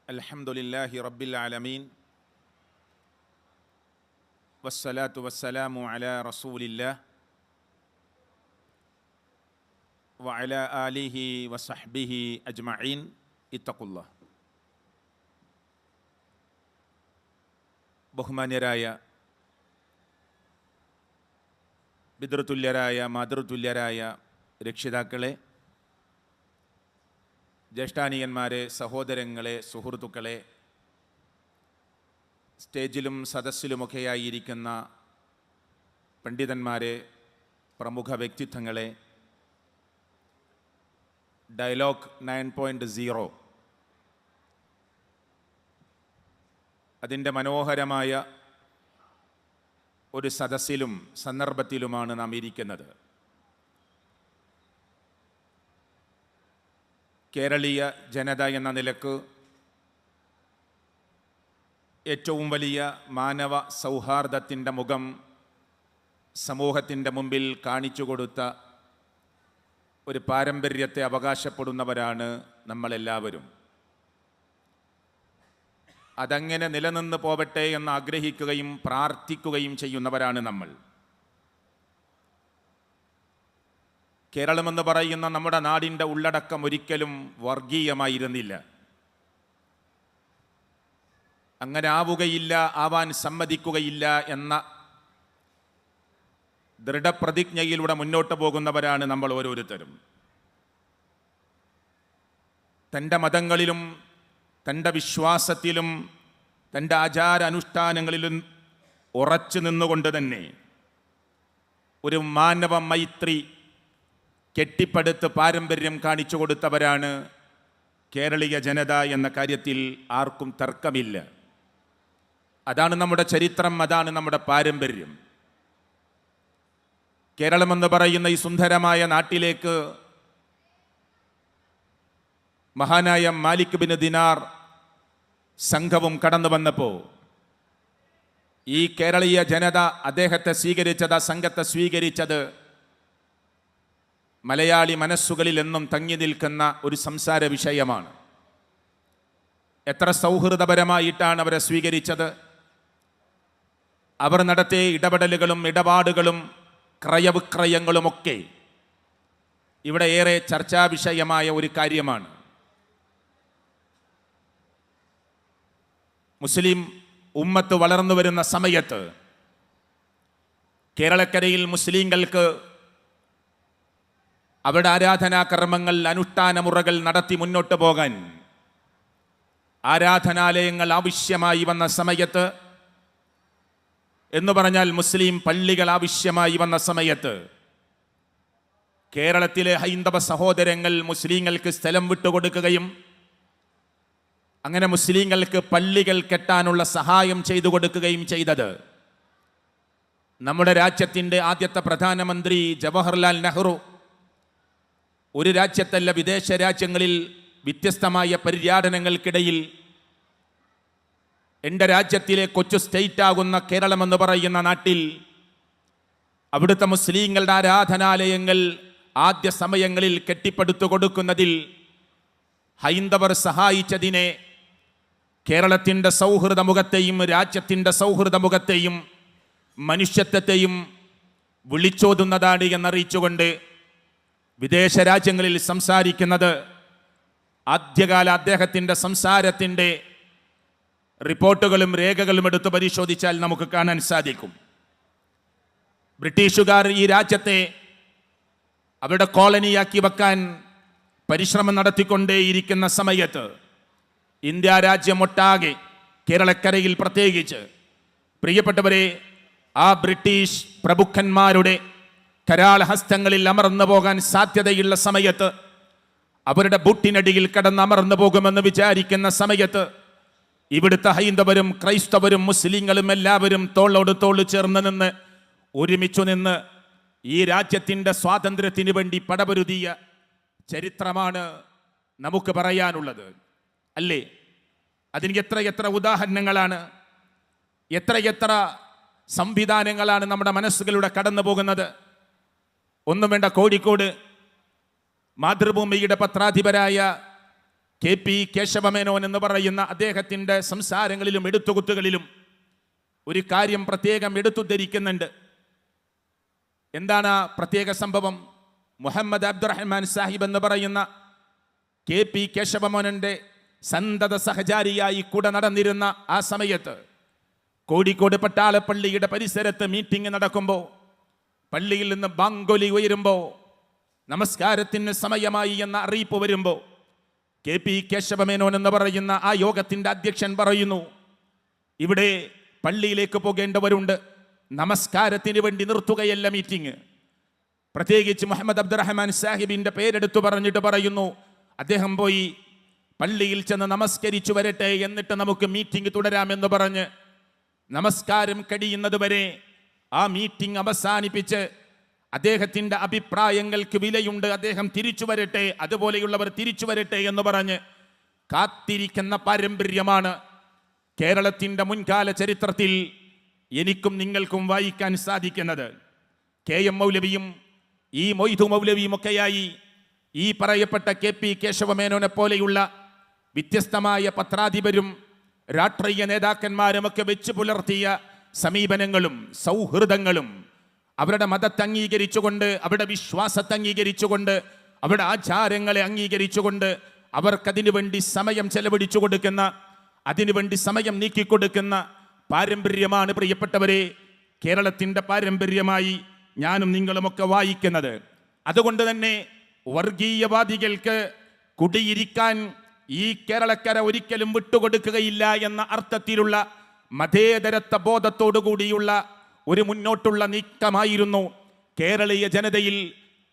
അൽഹംദുലില്ലാഹി റബ്ബിൽ ആലമീൻ വസ്സലാത്തു വസ്സലാമു അലാ റസൂലില്ലാഹ് വഅലാ ആലിഹി വസഹ്ബിഹി അജ്മഈൻ. ഇത്തഖുല്ലാഹ്. ബഹുമാന്യരായ പിതൃതുല്യരായ മാതൃതുല്യരായ രക്ഷിതാക്കളെ, ജ്യേഷ്ഠാനിയന്മാരെ, സഹോദരങ്ങളെ, സുഹൃത്തുക്കളെ, സ്റ്റേജിലും സദസ്സിലുമൊക്കെയായിരിക്കുന്ന പണ്ഡിതന്മാരെ, പ്രമുഖ വ്യക്തിത്വങ്ങളെ, ഡയലോഗ് 9.0 അതിൻ്റെ മനോഹരമായ ഒരു സദസ്സിലും സന്ദർഭത്തിലുമാണ് നാം ഇരിക്കുന്നത്. കേരളീയ ജനത എന്ന നിലക്ക് ഏറ്റവും വലിയ മാനവ സൗഹാർദ്ദത്തിൻ്റെ മുഖം സമൂഹത്തിൻ്റെ മുമ്പിൽ കാണിച്ചു കൊടുത്ത ഒരു പാരമ്പര്യത്തെ അവകാശപ്പെടുന്നവരാണ് നമ്മളെല്ലാവരും. അതങ്ങനെ നിലനിന്ന് പോവട്ടെ എന്ന് ആഗ്രഹിക്കുകയും പ്രാർത്ഥിക്കുകയും ചെയ്യുന്നവരാണ് നമ്മൾ. കേരളമെന്ന് പറയുന്ന നമ്മുടെ നാടിൻ്റെ ഉള്ളടക്കം ഒരിക്കലും വർഗീയമായിരുന്നില്ല. അങ്ങനെ ആവുകയില്ല, ആവാൻ സമ്മതിക്കുകയില്ല എന്ന ദൃഢപ്രതിജ്ഞയിലൂടെ മുന്നോട്ട് പോകുന്നവരാണ് നമ്മൾ ഓരോരുത്തരും. തൻ്റെ മതങ്ങളിലും തൻ്റെ വിശ്വാസത്തിലും തൻ്റെ ആചാര അനുഷ്ഠാനങ്ങളിലും ഉറച്ചു നിന്നുകൊണ്ട് തന്നെ ഒരു മാനവ മൈത്രി കെട്ടിപ്പടുത്ത് പാരമ്പര്യം കാണിച്ചു കൊടുത്തവരാണ് കേരളീയ ജനത എന്ന കാര്യത്തിൽ ആർക്കും തർക്കമില്ല. അതാണ് നമ്മുടെ ചരിത്രം, അതാണ് നമ്മുടെ പാരമ്പര്യം. കേരളമെന്ന് പറയുന്ന ഈ സുന്ദരമായ നാട്ടിലേക്ക് മഹാനായ മാലിക് ബിൻ ദിനാർ സംഘവും കടന്നു വന്നപ്പോൾ ഈ കേരളീയ ജനത അദ്ദേഹത്തെ സ്വീകരിച്ചത്, സംഘത്തെ സ്വീകരിച്ചത് മലയാളി മനസ്സുകളിൽ എന്നും തങ്ങി നിൽക്കുന്ന ഒരു സംസാര വിഷയമാണ്. എത്ര സൗഹൃദപരമായിട്ടാണ് അവരെ സ്വീകരിച്ചത്. അവർ നടത്തിയ ഇടപെടലുകളും ഇടപാടുകളും ക്രയവിക്രയങ്ങളുമൊക്കെ ഇവിടെ ഏറെ ചർച്ചാ വിഷയമായ ഒരു കാര്യമാണ്. മുസ്ലിം ഉമ്മത്ത് വളർന്നു വരുന്ന സമയത്ത് കേരളക്കരയിൽ മുസ്ലിങ്ങൾക്ക് അവരുടെ ആരാധനാകർമ്മങ്ങൾ, അനുഷ്ഠാനമുറകൾ നടത്തി മുന്നോട്ട് പോകാൻ ആരാധനാലയങ്ങൾ ആവശ്യമായി വന്ന സമയത്ത്, എന്ന് പറഞ്ഞാൽ മുസ്ലിം പള്ളികൾ ആവശ്യമായി വന്ന സമയത്ത് കേരളത്തിലെ ഹൈന്ദവ സഹോദരങ്ങൾ മുസ്ലിങ്ങൾക്ക് സ്ഥലം വിട്ടുകൊടുക്കുകയും അങ്ങനെ മുസ്ലിങ്ങൾക്ക് പള്ളികൾ കെട്ടാനുള്ള സഹായം ചെയ്തു കൊടുക്കുകയും ചെയ്തത് നമ്മുടെ രാജ്യത്തിൻ്റെ ആദ്യത്തെ പ്രധാനമന്ത്രി ജവഹർലാൽ നെഹ്റു ഒരു രാജ്യത്തല്ല, വിദേശ രാജ്യങ്ങളിൽ വ്യത്യസ്തമായ പര്യടനങ്ങൾക്കിടയിൽ എൻ്റെ രാജ്യത്തിലെ കൊച്ചു സ്റ്റേറ്റാകുന്ന കേരളമെന്ന് പറയുന്ന നാട്ടിൽ അവിടുത്തെ മുസ്ലിങ്ങളുടെ ആരാധനാലയങ്ങൾ ആദ്യ സമയങ്ങളിൽ കെട്ടിപ്പടുത്തു കൊടുക്കുന്നതിൽ ഹൈന്ദവർ സഹായിച്ചതിനെ കേരളത്തിൻ്റെ സൗഹൃദമുഖത്തെയും രാജ്യത്തിൻ്റെ സൗഹൃദമുഖത്തെയും മനുഷ്യത്വത്തെയും വിളിച്ചോതുന്നതാണ് എന്നറിയിച്ചുകൊണ്ട് വിദേശ രാജ്യങ്ങളിൽ സംസാരിക്കുന്നത് ആദ്യകാല അദ്ദേഹത്തിൻ്റെ സംസാരത്തിൻ്റെ റിപ്പോർട്ടുകളും രേഖകളും എടുത്ത് പരിശോധിച്ചാൽ നമുക്ക് കാണാൻ സാധിക്കും. ബ്രിട്ടീഷുകാർ ഈ രാജ്യത്തെ അവരുടെ കോളനിയാക്കി വെക്കാൻ പരിശ്രമം നടത്തിക്കൊണ്ടേയിരിക്കുന്ന സമയത്ത് ഇന്ത്യ രാജ്യമൊട്ടാകെ, കേരളക്കരയിൽ പ്രത്യേകിച്ച്, പ്രിയപ്പെട്ടവരെ, ആ ബ്രിട്ടീഷ് പ്രഭുക്കന്മാരുടെ കരാളഹസ്തങ്ങളിൽ അമർന്നു പോകാൻ സാധ്യതയുള്ള സമയത്ത്, അവരുടെ ബുട്ടിനടിയിൽ കടന്നമർന്നു പോകുമെന്ന് വിചാരിക്കുന്ന സമയത്ത് ഇവിടുത്തെ ഹൈന്ദവരും ക്രൈസ്തവരും മുസ്ലിങ്ങളും എല്ലാവരും തോളോട് തോൾ ചേർന്ന് നിന്ന് ഒരുമിച്ചു നിന്ന് ഈ രാജ്യത്തിൻ്റെ സ്വാതന്ത്ര്യത്തിന് വേണ്ടി പടപൊരുതിയ ചരിത്രമാണ് നമുക്ക് പറയാനുള്ളത്, അല്ലേ? അതിന് എത്ര ഉദാഹരണങ്ങളാണ്, എത്ര സംവിധാനങ്ങളാണ് നമ്മുടെ മനസ്സുകളിലൂടെ കടന്നു പോകുന്നത്. ഒന്നും വേണ്ട, കോഴിക്കോട് മാതൃഭൂമിയുടെ പത്രാധിപരായ KP കേശവമേനോൻ എന്ന് പറയുന്ന അദ്ദേഹത്തിൻ്റെ സംസാരങ്ങളിലും എടുത്തുകുത്തുകളിലും ഒരു കാര്യം പ്രത്യേകം എടുത്തുദ്ധരിക്കുന്നുണ്ട്. എന്താണ് ആ പ്രത്യേക സംഭവം? മുഹമ്മദ് അബ്ദുറഹ്മാൻ സാഹിബ് എന്ന് പറയുന്ന KP കേശവമേനോന്റെ സന്തത സഹചാരിയായി കൂടെ നടന്നിരുന്ന ആ സമയത്ത് കോഴിക്കോട് പട്ടാളപ്പള്ളിയുടെ പരിസരത്ത് മീറ്റിംഗ് നടക്കുമ്പോൾ, പള്ളിയിൽ നിന്ന് ബാങ്കൊലി ഉയരുമ്പോൾ, നമസ്കാരത്തിന് സമയമായി എന്ന അറിയിപ്പ് വരുമ്പോൾ KP കേശവമേനോൻ എന്ന് പറയുന്ന ആ യോഗത്തിൻ്റെ അധ്യക്ഷൻ പറയുന്നു, ഇവിടെ പള്ളിയിലേക്ക് പോകേണ്ടവരുണ്ട്, നമസ്കാരത്തിന് വേണ്ടി നിർത്തുകയല്ല മീറ്റിംഗ്. പ്രത്യേകിച്ച് മുഹമ്മദ് അബ്ദുറഹ്മാൻ സാഹിബിൻ്റെ പേരെടുത്തു പറഞ്ഞിട്ട് പറയുന്നു, അദ്ദേഹം പോയി പള്ളിയിൽ ചെന്ന് നമസ്കരിച്ചു വരട്ടെ, എന്നിട്ട് നമുക്ക് മീറ്റിംഗ് തുടരാമെന്ന് പറഞ്ഞ് നമസ്കാരം കഴിയുന്നതുവരെ ആ മീറ്റിംഗ് അവസാനിപ്പിച്ച് അദ്ദേഹത്തിൻ്റെ അഭിപ്രായങ്ങൾക്ക് വിലയുണ്ട്, അദ്ദേഹം തിരിച്ചു വരട്ടെ, അതുപോലെയുള്ളവർ തിരിച്ചു വരട്ടെ എന്ന് പറഞ്ഞ് കാത്തിരിക്കുന്ന പാരമ്പര്യമാണ് കേരളത്തിൻ്റെ മുൻകാല ചരിത്രത്തിൽ എനിക്കും നിങ്ങൾക്കും വായിക്കാൻ സാധിക്കുന്നത്. KM മൗലവിയും ഈ മൊയ്തു മൗലവിയും ഒക്കെയായി ഈ പറയപ്പെട്ട KP കേശവമേനോനെ പോലെയുള്ള വ്യത്യസ്തമായ പത്രാധിപരും രാഷ്ട്രീയ നേതാക്കന്മാരുമൊക്കെ വെച്ച് പുലർത്തിയ സമീപനങ്ങളും സൗഹൃദങ്ങളും, അവരുടെ മതത്തെ അംഗീകരിച്ചുകൊണ്ട്, അവരുടെ വിശ്വാസത്തെ അംഗീകരിച്ചുകൊണ്ട്, അവരുടെ ആചാരങ്ങളെ അംഗീകരിച്ചുകൊണ്ട് അവർക്കതിനു വേണ്ടി സമയം ചെലവഴിച്ചു കൊടുക്കുന്ന, അതിനുവേണ്ടി സമയം നീക്കിക്കൊടുക്കുന്ന പാരമ്പര്യമാണ് പ്രിയപ്പെട്ടവരെ കേരളത്തിൻ്റെ പാരമ്പര്യമായി ഞാനും നിങ്ങളുമൊക്കെ വായിക്കുന്നത്. അതുകൊണ്ട് തന്നെ വർഗീയവാദികൾക്ക് കുടിയിരിക്കാൻ ഈ കേരളക്കര ഒരിക്കലും വിട്ടുകൊടുക്കുകയില്ല എന്ന അർത്ഥത്തിലുള്ള മതേതരത്വ ബോധത്തോടു കൂടിയുള്ള ഒരു മുന്നോട്ടുള്ള നീക്കമായിരുന്നു കേരളീയ ജനതയിൽ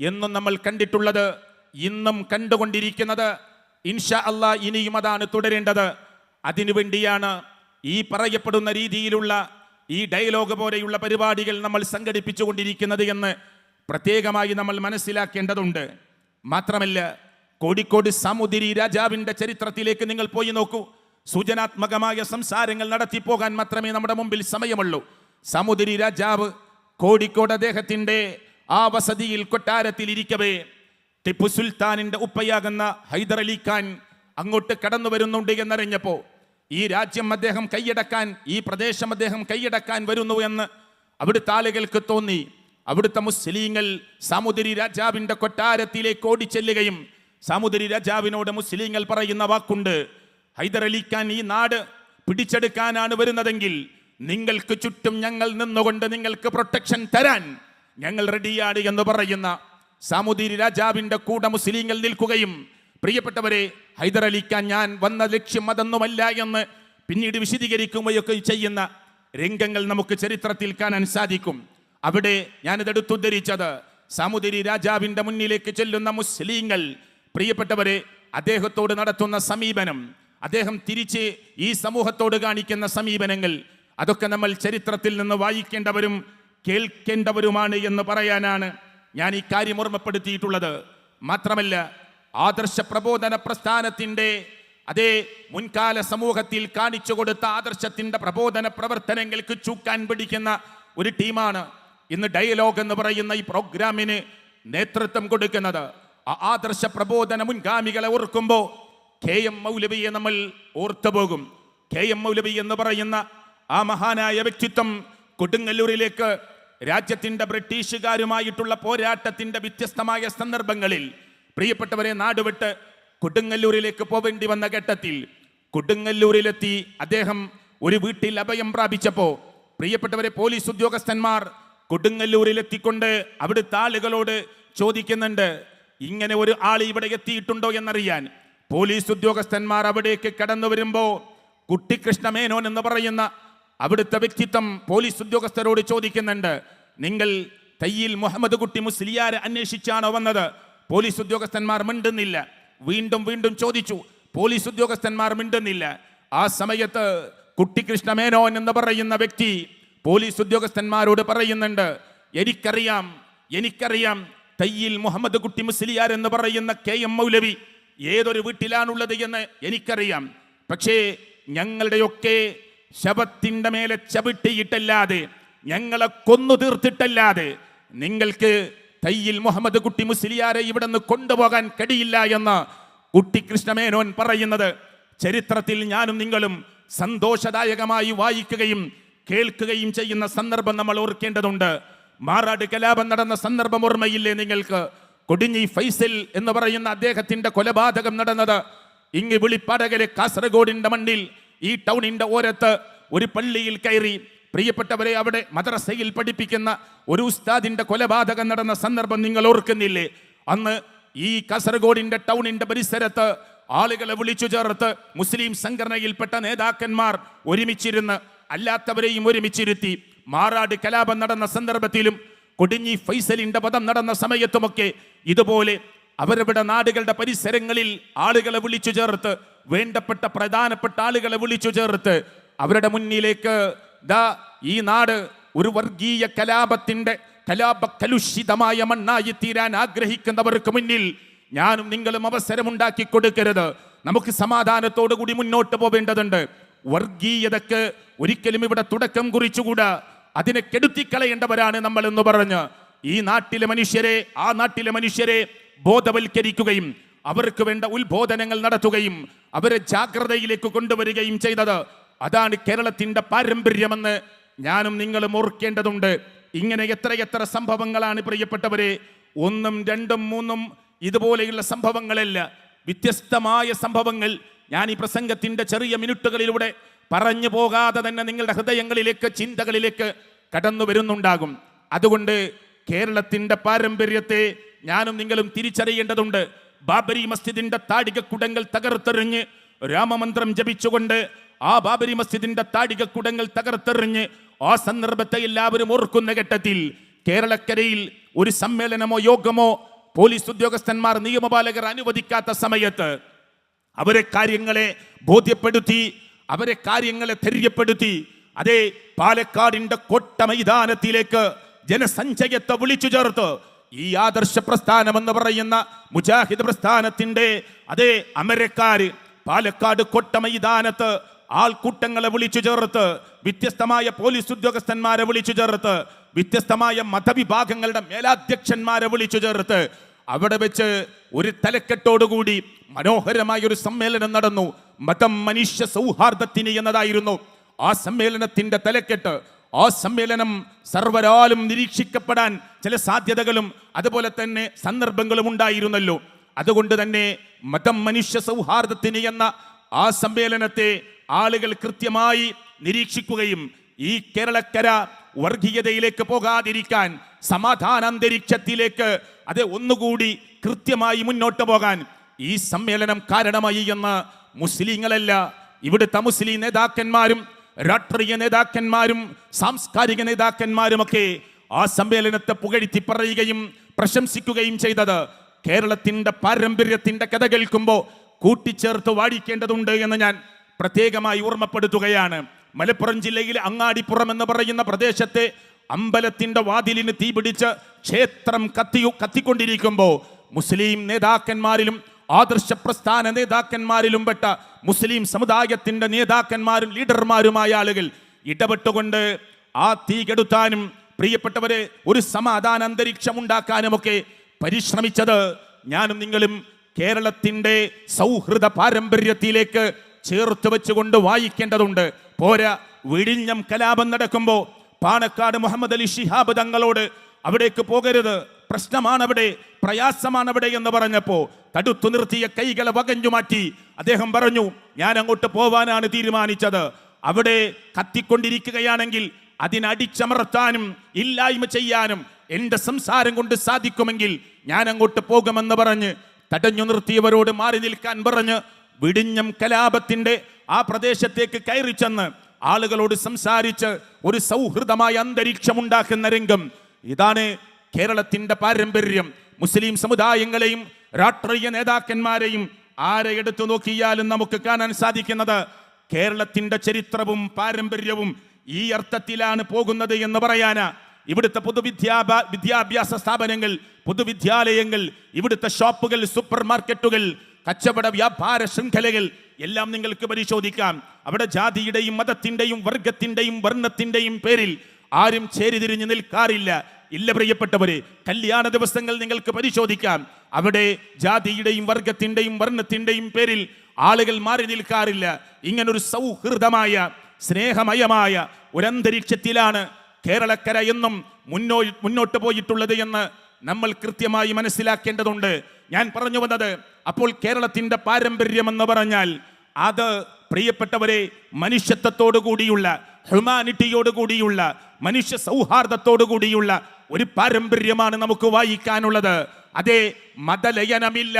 എന്നും നമ്മൾ കണ്ടിട്ടുള്ളത്, ഇന്നും കണ്ടുകൊണ്ടിരിക്കുന്നത്. ഇൻഷാ അല്ലാഹ് ഇനിയും അതാണ് തുടരേണ്ടത്. അതിനുവേണ്ടിയാണ് ഈ പറയപ്പെടുന്ന രീതിയിലുള്ള ഈ ഡയലോഗ് പോലെയുള്ള പരിപാടികൾ നമ്മൾ സംഘടിപ്പിച്ചുകൊണ്ടിരിക്കുന്നത് എന്ന് പ്രത്യേകമായി നമ്മൾ മനസ്സിലാക്കേണ്ടതുണ്ട്. മാത്രമല്ല, കോഴിക്കോട് സാമൂതിരി രാജാവിൻ്റെ ചരിത്രത്തിലേക്ക് നിങ്ങൾ പോയി നോക്കൂ. സൂചനാത്മകമായ സംസാരങ്ങൾ നടത്തിപ്പോകാൻ മാത്രമേ നമ്മുടെ മുമ്പിൽ സമയമുള്ളൂ. സാമൂതിരി രാജാവ് കോഴിക്കോട് അദ്ദേഹത്തിൻ്റെ ആ വസതിയിൽ കൊട്ടാരത്തിൽ ഇരിക്കവേ ടിപ്പു സുൽത്താനിൻ്റെ ഉപ്പയാകുന്ന ഹൈദർ അലി ഖാൻ അങ്ങോട്ട് കടന്നു വരുന്നുണ്ട് എന്നറിഞ്ഞപ്പോൾ ഈ രാജ്യം അദ്ദേഹം കൈയടക്കാൻ, ഈ പ്രദേശം അദ്ദേഹം കൈയടക്കാൻ വരുന്നു എന്ന് അവിടുത്തെ ആളുകൾക്ക് തോന്നി. അവിടുത്തെ മുസ്ലിങ്ങൾ സാമൂതിരി രാജാവിൻ്റെ കൊട്ടാരത്തിലേക്ക് ഓടിച്ചെല്ലുകയും സാമൂതിരി രാജാവിനോട് മുസ്ലിങ്ങൾ പറയുന്ന വാക്കുണ്ട്, ഹൈദർ അലി ഖാൻ ഈ നാട് പിടിച്ചെടുക്കാനാണ് വരുന്നതെങ്കിൽ നിങ്ങൾക്ക് ചുറ്റും ഞങ്ങൾ നിന്നുകൊണ്ട് നിങ്ങൾക്ക് പ്രൊട്ടക്ഷൻ തരാൻ ഞങ്ങൾ റെഡിയാണ് എന്ന് പറയുന്ന സാമൂതിരി രാജാവിൻ്റെ കൂടെ മുസ്ലിങ്ങൾ നിൽക്കുകയും, പ്രിയപ്പെട്ടവരെ, ഹൈദർ അലി ഖാൻ ഞാൻ വന്ന ലക്ഷ്യം അതൊന്നുമല്ല എന്ന് പിന്നീട് വിശദീകരിക്കുകയൊക്കെ ചെയ്യുന്ന രംഗങ്ങൾ നമുക്ക് ചരിത്രത്തിൽ കാണാൻ സാധിക്കും. അവിടെ ഞാനിതെടുത്തുദ്ധരിച്ചത് സാമൂതിരി രാജാവിൻ്റെ മുന്നിലേക്ക് ചെല്ലുന്ന മുസ്ലിങ്ങൾ, പ്രിയപ്പെട്ടവരെ, അദ്ദേഹത്തോട് നടത്തുന്ന സമീപനം, അദ്ദേഹം തിരിച്ച് ഈ സമൂഹത്തോട് കാണിക്കുന്ന സമീപനങ്ങൾ, അതൊക്കെ നമ്മൾ ചരിത്രത്തിൽ നിന്ന് വായിക്കേണ്ടവരും കേൾക്കേണ്ടവരുമാണ് എന്ന് പറയാനാണ് ഞാൻ ഈ കാര്യം ഓർമ്മപ്പെടുത്തിയിട്ടുള്ളത്. മാത്രമല്ല, ആദർശ പ്രബോധന പ്രസ്ഥാനത്തിൻ്റെ അതേ മുൻകാല സമൂഹത്തിൽ കാണിച്ചു കൊടുത്ത ആദർശത്തിൻ്റെ പ്രബോധന പ്രവർത്തനങ്ങൾക്ക് ചൂക്കാൻ പിടിക്കുന്ന ഒരു ടീമാണ് ഇന്ന് ഡയലോഗ് എന്ന് പറയുന്ന ഈ പ്രോഗ്രാമിന് നേതൃത്വം കൊടുക്കുന്നത്. ആ ആദർശ പ്രബോധന മുൻഗാമികളെ ഓർക്കുമ്പോൾ KM മൗലവിയെ നമ്മൾ ഓർത്തുപോകും. KM മൗലവി എന്ന് പറയുന്ന ആ മഹാനായ വ്യക്തിത്വം കൊടുങ്ങല്ലൂരിലേക്ക് രാജ്യത്തിൻ്റെ ബ്രിട്ടീഷുകാരുമായിട്ടുള്ള പോരാട്ടത്തിൻ്റെ വ്യത്യസ്തമായ സന്ദർഭങ്ങളിൽ, പ്രിയപ്പെട്ടവരെ, നാടുവിട്ട് കൊടുങ്ങല്ലൂരിലേക്ക് പോവേണ്ടി വന്ന ഘട്ടത്തിൽ കൊടുങ്ങല്ലൂരിലെത്തി അദ്ദേഹം ഒരു വീട്ടിൽ അഭയം പ്രാപിച്ചപ്പോൾ, പ്രിയപ്പെട്ടവരെ, പോലീസ് ഉദ്യോഗസ്ഥന്മാർ കൊടുങ്ങല്ലൂരിലെത്തിക്കൊണ്ട് അവിടുത്തെ ആളുകളോട് ചോദിക്കുന്നുണ്ട്, ഇങ്ങനെ ഒരു ആൾ ഇവിടെ എത്തിയിട്ടുണ്ടോ എന്നറിയാൻ. പോലീസ് ഉദ്യോഗസ്ഥന്മാർ അവിടേക്ക് കടന്നു വരുമ്പോൾ കുട്ടിക്കൃഷ്ണമേനോൻ എന്ന് പറയുന്ന അവിടുത്തെ വ്യക്തിത്വം പോലീസ് ഉദ്യോഗസ്ഥരോട് ചോദിക്കുന്നുണ്ട്, നിങ്ങൾ തയ്യിൽ മുഹമ്മദ് കുട്ടി മുസ്ലിയാരെ അന്വേഷിച്ചാണോ വന്നത്? പോലീസ് ഉദ്യോഗസ്ഥന്മാർ മിണ്ടുന്നില്ല. വീണ്ടും വീണ്ടും ചോദിച്ചു, പോലീസ് ഉദ്യോഗസ്ഥന്മാർ മിണ്ടുന്നില്ല. ആ സമയത്ത് കുട്ടിക്കൃഷ്ണമേനോൻ എന്ന് പറയുന്ന വ്യക്തി പോലീസ് ഉദ്യോഗസ്ഥന്മാരോട് പറയുന്നുണ്ട്, എനിക്കറിയാം തയ്യിൽ മുഹമ്മദ് കുട്ടി മുസ്ലിയാർ എന്ന് പറയുന്ന KM മൗലവി ഏതൊരു വീട്ടിലാണുള്ളത് എന്ന് എനിക്കറിയാം. പക്ഷേ ഞങ്ങളുടെയൊക്കെ ശവത്തിൻ്റെ മേലെ ചവിട്ടിയിട്ടല്ലാതെ, ഞങ്ങളെ കൊന്നു തീർത്തിട്ടല്ലാതെ നിങ്ങൾക്ക് തയ്യിൽ മുഹമ്മദ് കുട്ടി മുസ്ലിയാരെ ഇവിടെ നിന്ന് കൊണ്ടുപോകാൻ കഴിയില്ല എന്ന് കുട്ടിക്കൃഷ്ണമേനോൻ പറയുന്നത്, ചരിത്രത്തിൽ ഞാനും നിങ്ങളും സന്തോഷദായകമായി വായിക്കുകയും കേൾക്കുകയും ചെയ്യുന്ന സന്ദർഭം നമ്മൾ ഓർക്കേണ്ടതുണ്ട്. മാറാട് കലാപം നടന്ന സന്ദർഭം ഓർമ്മയില്ലേ നിങ്ങൾക്ക്? കൊടിഞ്ഞി ഫൈസൽ എന്ന് പറയുന്ന അദ്ദേഹത്തിന്റെ കൊലപാതകം നടന്നത് ഇങ്ങ് വിളിപ്പടകലെ കാസർഗോഡിന്റെ മണ്ണിൽ ഈ ടൗണിന്റെ ഓരത്ത് ഒരു പള്ളിയിൽ കയറി പ്രിയപ്പെട്ടവരെ അവിടെ മദ്രസയിൽ പഠിപ്പിക്കുന്ന ഒരു ഉസ്താദിന്റെ കൊലപാതകം നടന്ന സന്ദർഭം നിങ്ങൾ ഓർക്കുന്നില്ലേ? അന്ന് ഈ കാസർഗോഡിന്റെ ടൗണിന്റെ പരിസരത്ത് ആളുകളെ വിളിച്ചു ചേർത്ത് മുസ്ലിം സംഘടനയിൽപ്പെട്ട നേതാക്കന്മാർ ഒരുമിച്ചിരുന്ന് അല്ലാത്തവരെയും ഒരുമിച്ചിരുത്തി മാറാട് കലാപം നടന്ന സന്ദർഭത്തിലും കൊടിഞ്ഞി ഫൈസലിന്റെ വധം നടന്ന സമയത്തുമൊക്കെ ഇതുപോലെ അവരവരുടെ നാടുകളുടെ പരിസരങ്ങളിൽ ആളുകളെ വിളിച്ചു ചേർത്ത്, വേണ്ടപ്പെട്ട പ്രധാനപ്പെട്ട ആളുകളെ വിളിച്ചു ചേർത്ത് അവരുടെ മുന്നിലേക്ക് ഈ നാട് ഒരു വർഗീയ കലാപകലുഷിതമായ മണ്ണായി തീരാൻ ആഗ്രഹിക്കുന്നവർക്ക് മുന്നിൽ ഞാനും നിങ്ങളും അവസരമുണ്ടാക്കി കൊടുക്കരുത്. നമുക്ക് സമാധാനത്തോടു കൂടി മുന്നോട്ട് പോവേണ്ടതുണ്ട്. വർഗീയതക്ക് ഒരിക്കലും ഇവിടെ തുടക്കം കുറിച്ചുകൂടാ. അതിനെ കെടുത്തിക്കളയേണ്ടവരാണ് നമ്മൾ എന്ന് പറഞ്ഞ് ഈ നാട്ടിലെ മനുഷ്യരെ, ആ നാട്ടിലെ മനുഷ്യരെ ബോധവൽക്കരിക്കുകയും അവർക്ക് വേണ്ട ഉത്ബോധനങ്ങൾ നടത്തുകയും അവരെ ജാഗ്രതയിലേക്ക് കൊണ്ടുവരികയും ചെയ്തത്. അതാണ് കേരളത്തിന്റെ പാരമ്പര്യമെന്ന് ഞാനും നിങ്ങളും ഓർക്കേണ്ടതുണ്ട്. ഇങ്ങനെ എത്രയെത്ര സംഭവങ്ങളാണ് പ്രിയപ്പെട്ടവരെ, 1, 2, 3 ഇതുപോലെയുള്ള സംഭവങ്ങളല്ല, വ്യത്യസ്തമായ സംഭവങ്ങൾ ഞാൻ ഈ പ്രസംഗത്തിന്റെ ചെറിയ മിനിറ്റുകളിലൂടെ പറഞ്ഞു പോകാതെ തന്നെ നിങ്ങളുടെ ഹൃദയങ്ങളിലേക്ക്, ചിന്തകളിലേക്ക് കടന്നു വരുന്നുണ്ടാകും. അതുകൊണ്ട് കേരളത്തിന്റെ പാരമ്പര്യത്തെ ഞാനും നിങ്ങളും തിരിച്ചറിയേണ്ടതുണ്ട്. ബാബരി മസ്ജിദിന്റെ താഴികക്കുടങ്ങൾ തകർത്തെറിഞ്ഞ് രാമമന്ത്രം ജപിച്ചുകൊണ്ട് ആ ബാബരി മസ്ജിദിന്റെ താഴികക്കുടങ്ങൾ തകർത്തെറിഞ്ഞ് ആ സന്ദർഭത്തെ എല്ലാവരും ഓർക്കുന്ന ഘട്ടത്തിൽ കേരളക്കരയിൽ ഒരു സമ്മേളനമോ യോഗമോ പോലീസ് ഉദ്യോഗസ്ഥന്മാർ, നിയമപാലകർ അനുവദിക്കാത്ത സമയത്ത് അവരെ കാര്യങ്ങളെ ബോധ്യപ്പെടുത്തി, അവരെ കാര്യങ്ങളെ ധൈര്യപ്പെടുത്തി അതേ പാലക്കാടിന്റെ കൊട്ട മൈതാനത്തിലേക്ക് ജനസഞ്ചയത്തെ വിളിച്ചു ചേർത്ത് ഈ ആദർശ പ്രസ്ഥാനം എന്ന് പറയുന്ന മുജാഹിദ് പ്രസ്ഥാനത്തിന്റെ അതേ അമരക്കാര് പാലക്കാട് കൊട്ട മൈതാനത്ത് ആൾക്കൂട്ടങ്ങളെ വിളിച്ചു ചേർത്ത്, വ്യത്യസ്തമായ പോലീസ് ഉദ്യോഗസ്ഥന്മാരെ വിളിച്ചു ചേർത്ത്, വ്യത്യസ്തമായ മതവിഭാഗങ്ങളുടെ മേലാധ്യക്ഷന്മാരെ വിളിച്ചു ചേർത്ത് അവിടെ വെച്ച് ഒരു തലക്കെട്ടോടുകൂടി മനോഹരമായ ഒരു സമ്മേളനം നടന്നു. മതം മനുഷ്യ സൗഹാർദ്ദത്തിന് എന്നതായിരുന്നു ആ സമ്മേളനത്തിന്റെ തലക്കെട്ട്. ആ സമ്മേളനം സർവരാലും നിരീക്ഷിക്കപ്പെടാൻ ചില സാധ്യതകളും അതുപോലെ തന്നെ സന്ദർഭങ്ങളും ഉണ്ടായിരുന്നല്ലോ. അതുകൊണ്ട് തന്നെ മതം മനുഷ്യ സൗഹാർദ്ദത്തിന് എന്ന ആ സമ്മേളനത്തെ ആളുകൾ കൃത്യമായി നിരീക്ഷിക്കുകയും ഈ കേരളക്കര വർഗീയതയിലേക്ക് പോകാതിരിക്കാൻ, സമാധാന അന്തരീക്ഷത്തിലേക്ക് അത് ഒന്നുകൂടി കൃത്യമായി മുന്നോട്ട് പോകാൻ ഈ സമ്മേളനം കാരണമായി എന്ന് മുസ്ലിങ്ങളല്ല, ഇവിടുത്തെ മുസ്ലിം നേതാക്കന്മാരും രാഷ്ട്രീയ നേതാക്കന്മാരും സാംസ്കാരിക നേതാക്കന്മാരുമൊക്കെ ആ സമ്മേളനത്തെ പുകഴ്ത്തി പറയുകയും പ്രശംസിക്കുകയും ചെയ്തത്. കേരളത്തിന്റെ പാരമ്പര്യത്തിന്റെ കഥ കേൾക്കുമ്പോൾ കൂട്ടിച്ചേർത്ത് വാഴിക്കേണ്ടതുണ്ട് എന്ന് ഞാൻ പ്രത്യേകമായി ഓർമ്മപ്പെടുത്തുകയാണ്. മലപ്പുറം ജില്ലയിലെ അങ്ങാടിപ്പുറം എന്ന് പറയുന്ന പ്രദേശത്തെ അമ്പലത്തിന്റെ വാതിലിന് തീപിടിച്ച് ക്ഷേത്രം കത്തിക്കൊണ്ടിരിക്കുമ്പോൾ മുസ്ലിം നേതാക്കന്മാരിലും ആദർശ പ്രസ്ഥാന നേതാക്കന്മാരിലും പെട്ട മുസ്ലിം സമുദായത്തിന്റെ നേതാക്കന്മാരും ലീഡർമാരുമായ ആളുകൾ ഇടപെട്ടുകൊണ്ട് ആ തീ കെടുത്താനും പ്രിയപ്പെട്ടവരെ ഒരു സമാധാന അന്തരീക്ഷം ഉണ്ടാക്കാനുമൊക്കെ പരിശ്രമിച്ചത് ഞാനും നിങ്ങളും കേരളത്തിന്റെ സൗഹൃദ പാരമ്പര്യത്തിലേക്ക് ചേർത്ത് വെച്ചുകൊണ്ട് വായിക്കേണ്ടതുണ്ട്. പോരാ, വിഴിഞ്ഞം കലാപം നടക്കുമ്പോൾ പാണക്കാട് മുഹമ്മദ് അലി ശിഹാബ് തങ്ങളോട് അവിടേക്ക് പോകരുത്, പ്രശ്നമാണവിടെ, പ്രയാസമാണവിടെ എന്ന് പറഞ്ഞപ്പോ തടുത്തു നിർത്തിയ കൈകളെ വകഞ്ഞു മാറ്റി അദ്ദേഹം പറഞ്ഞു, ഞാൻ അങ്ങോട്ട് പോവാനാണ് തീരുമാനിച്ചത്. അവിടെ കത്തിക്കൊണ്ടിരിക്കുകയാണെങ്കിൽ അതിനടിച്ചമർത്താനും ഇല്ലായ്മ ചെയ്യാനും എന്റെ സംസാരം കൊണ്ട് സാധിക്കുമെങ്കിൽ ഞാൻ അങ്ങോട്ട് പോകുമെന്ന് പറഞ്ഞ് തടഞ്ഞു നിർത്തിയവരോട് മാറി നിൽക്കാൻ പറഞ്ഞ് വിഴിഞ്ഞം കലാപത്തിന്റെ ആ പ്രദേശത്തേക്ക് കയറി ചെന്ന് ആളുകളോട് സംസാരിച്ച് ഒരു സൗഹൃദമായ അന്തരീക്ഷം ഉണ്ടാക്കുന്ന രംഗം. ഇതാണ് കേരളത്തിന്റെ പാരമ്പര്യം. മുസ്ലിം സമുദായങ്ങളെയും രാഷ്ട്രീയ നേതാക്കന്മാരെയും ആരെ എടുത്തു നോക്കിയാലും നമുക്ക് കാണാൻ സാധിക്കുന്നത് കേരളത്തിന്റെ ചരിത്രവും പാരമ്പര്യവും ഈ അർത്ഥത്തിലാണ് പോകുന്നത് എന്ന് പറയാനാ. ഇവിടുത്തെ വിദ്യാഭ്യാസ സ്ഥാപനങ്ങൾ, പൊതുവിദ്യാലയങ്ങൾ, ഇവിടുത്തെ ഷോപ്പുകൾ, സൂപ്പർ മാർക്കറ്റുകൾ, കച്ചവട വ്യാപാര ശൃംഖലകൾ എല്ലാം നിങ്ങൾക്ക് പരിശോധിക്കാം. അവിടെ ജാതിയുടെയും മതത്തിന്റെയും വർഗത്തിന്റെയും വർണ്ണത്തിന്റെയും പേരിൽ ആരും ചേരിതിരിഞ്ഞു നിൽക്കാറില്ല. ഇല്ല പ്രിയപ്പെട്ടവരെ, കല്യാണ ദിവസങ്ങൾ നിങ്ങൾക്ക് പരിശോധിക്കാം. അവിടെ ജാതിയുടെയും വർഗത്തിന്റെയും വർണ്ണത്തിന്റെയും പേരിൽ ആളുകൾ മാറി നിൽക്കാറില്ല. ഇങ്ങനൊരു സൗഹൃദമായ സ്നേഹമയമായ ഒരന്തരീക്ഷത്തിലാണ് കേരളക്കര എന്നും മുന്നോട്ട് പോയിട്ടുള്ളത് എന്ന് നമ്മൾ കൃത്യമായി മനസ്സിലാക്കേണ്ടതുണ്ട്. ഞാൻ പറഞ്ഞു വന്നത്, അപ്പോൾ കേരളത്തിന്റെ പാരമ്പര്യം എന്ന് പറഞ്ഞാൽ അത് പ്രിയപ്പെട്ടവരെ മനുഷ്യത്വത്തോടു കൂടിയുള്ള, ഹ്യൂമാനിറ്റിയോട് കൂടിയുള്ള, മനുഷ്യ സൗഹാർദ്ദത്തോടു കൂടിയുള്ള ഒരു പാരമ്പര്യമാണ് നമുക്ക് വായിക്കാനുള്ളത്. അതേ, മതലയനമില്ല,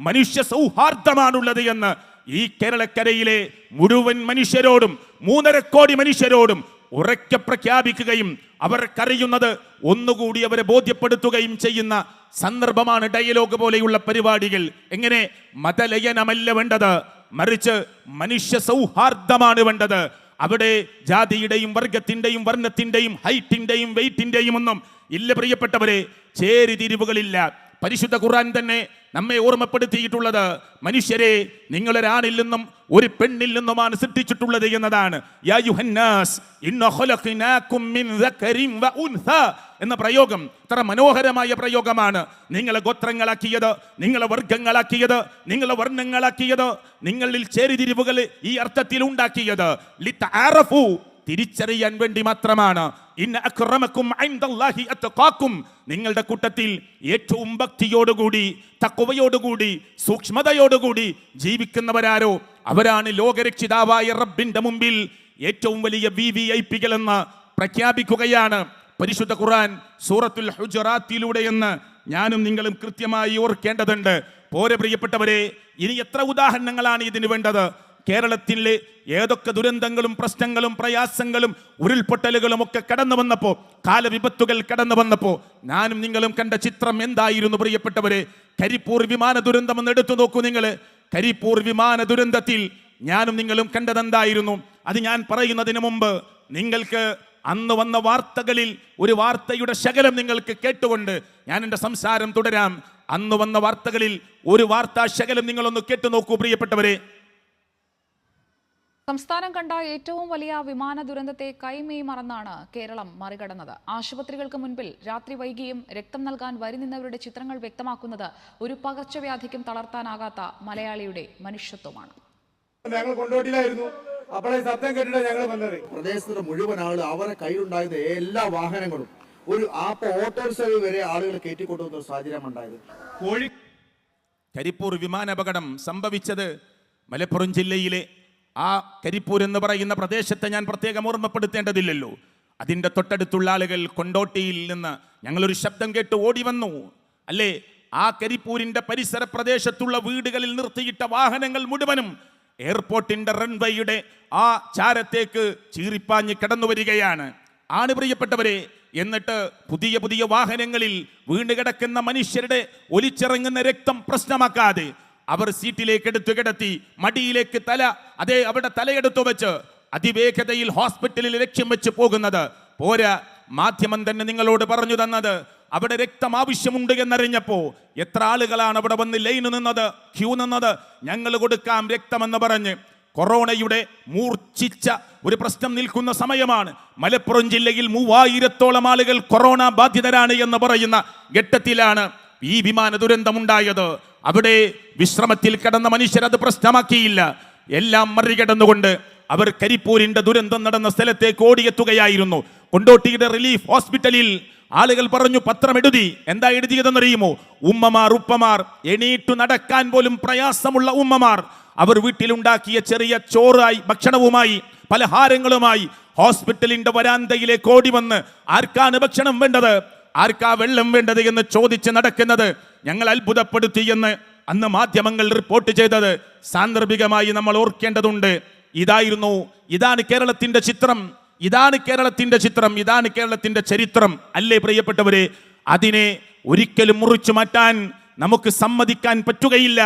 മനുഷ്യ സൗഹാർദ്ദമാണുള്ളത് എന്ന് ഈ കേരളക്കരയിലെ മുഴുവൻ മനുഷ്യരോടും 3.5 കോടി മനുഷ്യരോടും ഉറക്കെ പ്രഖ്യാപിക്കുകയും അവർക്കറിയുന്നത് ഒന്നുകൂടി അവരെ ബോധ്യപ്പെടുത്തുകയും ചെയ്യുന്ന സന്ദർഭമാണ് ഡയലോഗ് പോലെയുള്ള പരിപാടികൾ. എങ്ങനെ? മതലയനമല്ല വേണ്ടത്, മറിച്ച് മനുഷ്യ സൗഹാർദ്ദമാണ് വേണ്ടത്. അവിടെ ജാതിയുടെയും വർഗത്തിന്റെയും വർണ്ണത്തിന്റെയും ഹൈറ്റിന്റെയും വെയിറ്റിന്റെയും ഒന്നും ഇല്ല പ്രിയപ്പെട്ടവരെ, ചേരിതിരിവുകളില്ല. പരിശുദ്ധ ഖുർആൻ തന്നെ നമ്മെ ഓർമ്മപ്പെടുത്തിയിട്ടുള്ളത്, മനുഷ്യരെ നിങ്ങളൊരാണിൽ നിന്നും ഒരു പെണ്ണിൽ നിന്നുമാണ് സൃഷ്ടിച്ചിട്ടുള്ളത് എന്നതാണ്. യാ യുഹന്നാസ് ഇന്ന ഖലഖനാകും മിൻ ദക്കരിൻ വ ഉൻസ എന്ന പ്രയോഗം എത്ര മനോഹരമായ പ്രയോഗമാണ്. നിങ്ങളെ ഗോത്രങ്ങളാക്കിയത്, നിങ്ങളെ വർഗങ്ങളാക്കിയത്, നിങ്ങളെ വർണ്ണങ്ങളാക്കിയത്, നിങ്ങളിൽ ചേരിതിരിവുകൾ ഈ അർത്ഥത്തിൽ ഉണ്ടാക്കിയത് ലിതഅറഫു, തിരിച്ചറിയാൻ വേണ്ടി മാത്രമാണ്. ഇന്ന അക്രമക്കും ഇൻദല്ലാഹി അത്ഖാക്കും, നിങ്ങളുടെ കൂട്ടത്തിൽ ഏറ്റവും ഭക്തിയോടുകൂടി, തഖ്വയോടുകൂടി, സൂക്ഷ്മതയോടുകൂടി ജീവിക്കുന്നവരാരോ അവരാണ് ലോകരക്ഷിതാവായ റബ്ബിന്റെ മുമ്പിൽ ഏറ്റവും വലിയ വിവിഐപികൾ എന്ന് പ്രഖ്യാപിക്കുകയാണ് പരിശുദ്ധ ഖുർആൻ സൂറത്തുൽ ഹുജറാത്തിലൂടെ എന്ന് ഞാനും നിങ്ങളും കൃത്യമായി ഓർക്കേണ്ടതുണ്ട്. പോരെ പ്രിയപ്പെട്ടവരെ, ഇനി എത്ര ഉദാഹരണങ്ങളാണ് ഇതിന് വേണ്ടത്? കേരളത്തിലെ ഏതൊക്കെ ദുരന്തങ്ങളും പ്രശ്നങ്ങളും പ്രയാസങ്ങളും ഉരുൾപൊട്ടലുകളും ഒക്കെ കടന്നു വന്നപ്പോ, കാലവിപത്തുകൾ കടന്നു വന്നപ്പോ ഞാനും നിങ്ങളും കണ്ട ചിത്രം എന്തായിരുന്നു പ്രിയപ്പെട്ടവരെ? കരിപ്പൂർ വിമാന ദുരന്തം എന്ന് എടുത്തു നോക്കൂ നിങ്ങൾ. കരിപ്പൂർ വിമാന ദുരന്തത്തിൽ ഞാനും നിങ്ങളും കണ്ടതെന്തായിരുന്നു? അത് ഞാൻ പറയുന്നതിന് മുമ്പ് നിങ്ങൾക്ക് അന്ന് വന്ന വാർത്തകളിൽ ഒരു വാർത്തയുടെ ശകലം നിങ്ങൾക്ക് കേട്ടുകൊണ്ട് ഞാൻ എൻ്റെ സംസാരം തുടരാം. അന്ന് വന്ന വാർത്തകളിൽ ഒരു വാർത്താ ശകലം നിങ്ങളൊന്ന് കേട്ടു നോക്കൂ പ്രിയപ്പെട്ടവരെ. സംസ്ഥാനം കണ്ട ഏറ്റവും വലിയ വിമാന ദുരന്തത്തെ കൈമേയ് മറന്നാണ് കേരളം മറികടന്നത്. ആശുപത്രികൾക്ക് മുൻപിൽ രാത്രി വൈകിയും രക്തം നൽകാൻ വരി നിന്നവരുടെ ചിത്രങ്ങൾ വ്യക്തമാക്കുന്നത് ഒരു പകർച്ചവ്യാധിക്കും തളർത്താനാകാത്ത മലയാളിയുടെ മനുഷ്യത്വമാണ്. ഞങ്ങൾ കൊണ്ടോട്ടിയിലായിരുന്നു. അപ്പോഴേ ശബ്ദം കേട്ടിട്ട് ഞങ്ങൾ വന്നത്. പ്രദേശത്തുള്ള മുഴുവൻ ആളുകൾ അവരുടെ കയ്യിലുണ്ടായിരുന്ന എല്ലാ വാഹനങ്ങളും ഒരു ഓട്ടോറിക്ഷ വരെ ആളുകൾ കയറ്റിക്കൊണ്ടുവന്ന സാഹചര്യം ഉണ്ടായത്. കരിപ്പൂർ വിമാനാപകടം സംഭവിച്ചത് മലപ്പുറം ജില്ലയിലെ ആ കരിപ്പൂർ എന്ന് പറയുന്ന പ്രദേശത്തെ ഞാൻ പ്രത്യേകം ഓർമ്മപ്പെടുത്തേണ്ടതില്ലല്ലോ. അതിൻ്റെ തൊട്ടടുത്തുള്ള ആളുകൾ കൊണ്ടോട്ടിയിൽ നിന്ന് ഞങ്ങളൊരു ശബ്ദം കേട്ട് ഓടി വന്നു, അല്ലേ? ആ കരിപ്പൂരിൻ്റെ പരിസര പ്രദേശത്തുള്ള വീടുകളിൽ നിർത്തിയിട്ട വാഹനങ്ങൾ മുഴുവനും എയർപോർട്ടിൻ്റെ റൺവേയുടെ ആ ചാരത്തേക്ക് ചീറിപ്പാഞ്ഞ് കടന്നു വരികയാണ് ആണ് പ്രിയപ്പെട്ടവരെ. എന്നിട്ട് പുതിയ പുതിയ വാഹനങ്ങളിൽ വീണ്ടുകിടക്കുന്ന മനുഷ്യരുടെ ഒലിച്ചിറങ്ങുന്ന രക്തം പ്രശ്നമാക്കാതെ അവർ സീറ്റിലേക്ക് എടുത്തു കിടത്തി, മടിയിലേക്ക് അവിടെ തലയെടുത്തു വെച്ച് അതിവേഗതയിൽ ഹോസ്പിറ്റലിൽ ലക്ഷ്യം വെച്ച് പോകുന്നത് പോരാ. മാധ്യമം തന്നെ നിങ്ങളോട് പറഞ്ഞു തന്നത് അവിടെ രക്തം ആവശ്യമുണ്ട് എന്നറിഞ്ഞപ്പോ എത്ര ആളുകളാണ് അവിടെ വന്ന് ലൈന് നിന്നത്, ക്യൂ നിന്നത്. ഞങ്ങൾ കൊടുക്കാം രക്തമെന്ന് പറഞ്ഞ്. കൊറോണയുടെ മൂർച്ഛിച്ച ഒരു പ്രശ്നം നിൽക്കുന്ന സമയമാണ്. മലപ്പുറം ജില്ലയിൽ 3000-ഓളം ആളുകൾ കൊറോണ ബാധിതരാണ് എന്ന് പറയുന്ന ഘട്ടത്തിലാണ് ഈ വിമാന ദുരന്തമുണ്ടായത്. അവിടെ വിശ്രമത്തിൽ കിടന്ന മനുഷ്യരത് പ്രശ്നമാക്കിയില്ല. എല്ലാം മറികടന്നുകൊണ്ട് അവർ കരിപ്പൂരിന്റെ ദുരന്തം നടന്ന സ്ഥലത്തേക്ക് ഓടിയെത്തുകയായിരുന്നു. കൊണ്ടോട്ടിയുടെ റിലീഫ് ഹോസ്പിറ്റലിൽ ആളുകൾ പറഞ്ഞു, പത്രമെഴുതി. എന്താ എഴുതിയതെന്നറിയുമോ? ഉപ്പമാർ, എണീറ്റു നടക്കാൻ പോലും പ്രയാസമുള്ള ഉമ്മമാർ, അവർ വീട്ടിലുണ്ടാക്കിയ ചെറിയ ചോറായി ഭക്ഷണവുമായി പലഹാരങ്ങളുമായി ഹോസ്പിറ്റലിന്റെ വരാന്തയിലേക്ക് ഓടി വന്ന് ആർക്കാണ് ഭക്ഷണം വേണ്ടത്, ആർക്കാ വെള്ളം വേണ്ടത് എന്ന് ചോദിച്ച് നടക്കുന്നത് ഞങ്ങൾ അത്ഭുതപ്പെടുത്തി എന്ന് അന്ന് മാധ്യമങ്ങൾ റിപ്പോർട്ട് ചെയ്തത് സാന്ദർഭികമായി നമ്മൾ ഓർക്കേണ്ടതുണ്ട്. ഇതാണ് കേരളത്തിന്റെ ചിത്രം, ഇതാണ് കേരളത്തിന്റെ ചരിത്രം, അല്ലേ പ്രിയപ്പെട്ടവരെ? അതിനെ ഒരിക്കലും മുറിച്ചു മാറ്റാൻ നമുക്ക് സമ്മതിക്കാൻ പറ്റുകയില്ല,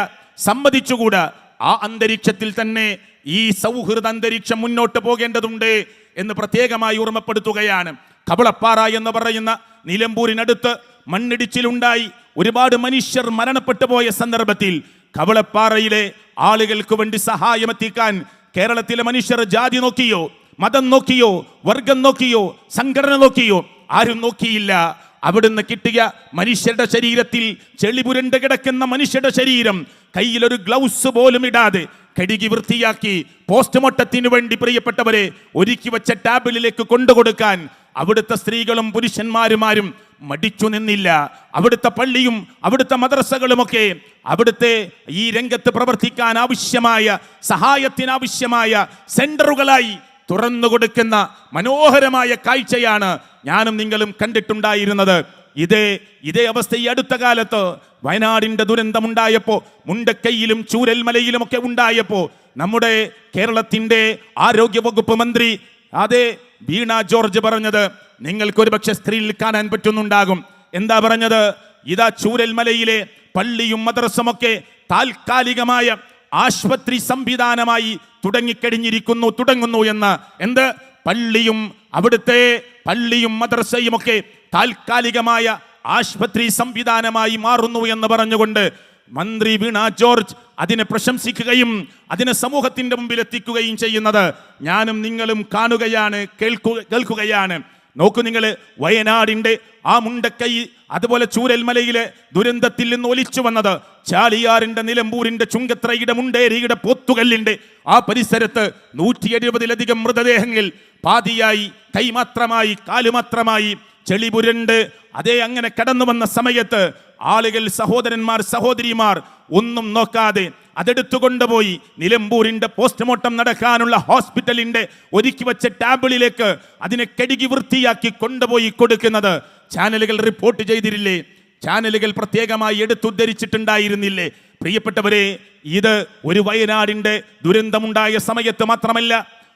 സമ്മതിച്ചുകൂടാ. ആ അന്തരീക്ഷത്തിൽ തന്നെ ഈ സൗഹൃദ അന്തരീക്ഷം മുന്നോട്ട് പോകേണ്ടതുണ്ട് എന്ന് പ്രത്യേകമായി ഓർമ്മപ്പെടുത്തുകയാണ്. കവളപ്പാറ എന്ന് പറയുന്ന നിലമ്പൂരിനടുത്ത് മണ്ണിടിച്ചിലുണ്ടായി ഒരുപാട് മനുഷ്യർ മരണപ്പെട്ടു പോയ സന്ദർഭത്തിൽ കവളപ്പാറയിലെ ആളുകൾക്ക് വേണ്ടി സഹായമെത്തിക്കാൻ കേരളത്തിലെ മനുഷ്യർ ജാതി നോക്കിയോ, മതം നോക്കിയോ, വർഗം നോക്കിയോ, സംഘടന നോക്കിയോ? ആരും നോക്കിയില്ല. അവിടുന്ന് കിട്ടിയ മനുഷ്യരുടെ ശരീരത്തിൽ ചെളി പുരണ്ട് കിടക്കുന്ന മനുഷ്യരുടെ ശരീരം കയ്യിലൊരു ഗ്ലൗസ് പോലും ഇടാതെ കഴുകി വൃത്തിയാക്കി പോസ്റ്റ്മോർട്ടത്തിന് വേണ്ടി പ്രിയപ്പെട്ടവരെ ഒരുക്കി വെച്ച ടാബിളിലേക്ക് കൊണ്ടുകൊടുക്കാൻ അവിടുത്തെ സ്ത്രീകളും പുരുഷന്മാരും മടിച്ചു നിന്നില്ല. അവിടുത്തെ പള്ളിയും അവിടുത്തെ മദ്രസകളുമൊക്കെ അവിടുത്തെ ഈ രംഗത്ത് പ്രവർത്തിക്കാൻ ആവശ്യമായ സഹായത്തിനാവശ്യമായ സെന്ററുകളായി തുറന്നു കൊടുക്കുന്ന മനോഹരമായ കാഴ്ചയാണ് ഞാനും നിങ്ങളും കണ്ടിട്ടുണ്ടായിരുന്നത്. ഇതേ അവസ്ഥ ഈ അടുത്ത കാലത്ത് വയനാടിന്റെ ദുരന്തമുണ്ടായപ്പോ, മുണ്ടക്കൈയിലും ചൂരൽമലയിലും ഒക്കെ ഉണ്ടായപ്പോ നമ്മുടെ കേരളത്തിന്റെ ആരോഗ്യവകുപ്പ് മന്ത്രി വീണ ജോർജ് പറഞ്ഞത് നിങ്ങൾക്കൊരു പക്ഷെ സ്ക്രീനിൽ കാണാൻ പറ്റുന്നുണ്ടാകും. എന്താ പറഞ്ഞത്? ഇതാ ചൂരൽമലയിലെ പള്ളിയും മദ്രസമൊക്കെ താൽക്കാലികമായ ആശുപത്രി സംവിധാനമായി തുടങ്ങുന്നു എന്ന്. എന്ത്? അവിടുത്തെ പള്ളിയും മദ്രസയും ഒക്കെ താൽക്കാലികമായ ആശുപത്രി സംവിധാനമായി മാറുന്നു എന്ന് പറഞ്ഞുകൊണ്ട് മന്ത്രി വീണ ജോർജ് അതിനെ പ്രശംസിക്കുകയും അതിനെ സമൂഹത്തിന്റെ മുമ്പിൽ എത്തിക്കുകയും ചെയ്യുന്നത് ഞാനും നിങ്ങളും കാണുകയാണ്, കേൾക്കുകയാണ്. നോക്കൂ നിങ്ങൾ, വയനാടിന്റെ ആ മുണ്ടക്കൈ അതുപോലെ ചൂരൽമലയിലെ ദുരന്തത്തിൽ നിന്ന് ഒലിച്ചു വന്നത് ചാലിയാറിന്റെ, നിലമ്പൂരിന്റെ, ചുങ്കത്രയുടെ, മുണ്ടേരിയുടെ, പോത്തുകല്ലിന്റെ ആ പരിസരത്ത് 170-ലധികം മൃതദേഹങ്ങൾ പാതിയായി, കൈമാത്രമായി, കാലുമാത്രമായി ചെളിപുരണ്ട് അങ്ങനെ കടന്നു വന്ന സമയത്ത് ആളുകൾ, സഹോദരന്മാർ, സഹോദരിമാർ ഒന്നും നോക്കാതെ അതെടുത്തുകൊണ്ടുപോയി നിലമ്പൂരിന്റെ പോസ്റ്റ്മോർട്ടം നടക്കാനുള്ള ഹോസ്പിറ്റലിന്റെ ഒരുക്കി വെച്ച ടാബിളിലേക്ക് അതിനെ കഴുകി വൃത്തിയാക്കി കൊണ്ടുപോയി കൊടുക്കുന്നത് ചാനലുകൾ റിപ്പോർട്ട് ചെയ്തിരില്ലേ? ചാനലുകൾ പ്രത്യേകമായി എടുത്തുദ്ധരിച്ചിട്ടുണ്ടായിരുന്നില്ലേ? പ്രിയപ്പെട്ടവരെ, ഇത് ഒരു വയനാടിന്റെ ദുരന്തമുണ്ടായ സമയത്ത് മാത്രമല്ല,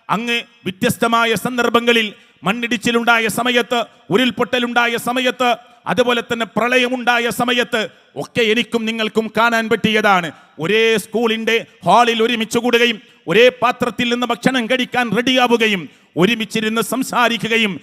അങ്ങ് വ്യത്യസ്തമായ സന്ദർഭങ്ങളിൽ മണ്ണിടിച്ചിലുണ്ടായ സമയത്ത്, ഉരുൾപൊട്ടലുണ്ടായ സമയത്ത്, അതുപോലെ തന്നെ പ്രളയമുണ്ടായ സമയത്ത് ഒക്കെ എനിക്കും നിങ്ങൾക്കും കാണാൻ പറ്റിയതാണ്. ഒരേ സ്കൂളിന്റെ ഹാളിൽ ഒരുമിച്ച് കൂടുകയും ഒരേ പാത്രത്തിൽ നിന്ന് ഭക്ഷണം കഴിക്കാൻ റെഡിയാവുകയും ഒരുമിച്ചിരുന്ന് സംസാരിക്കുകയും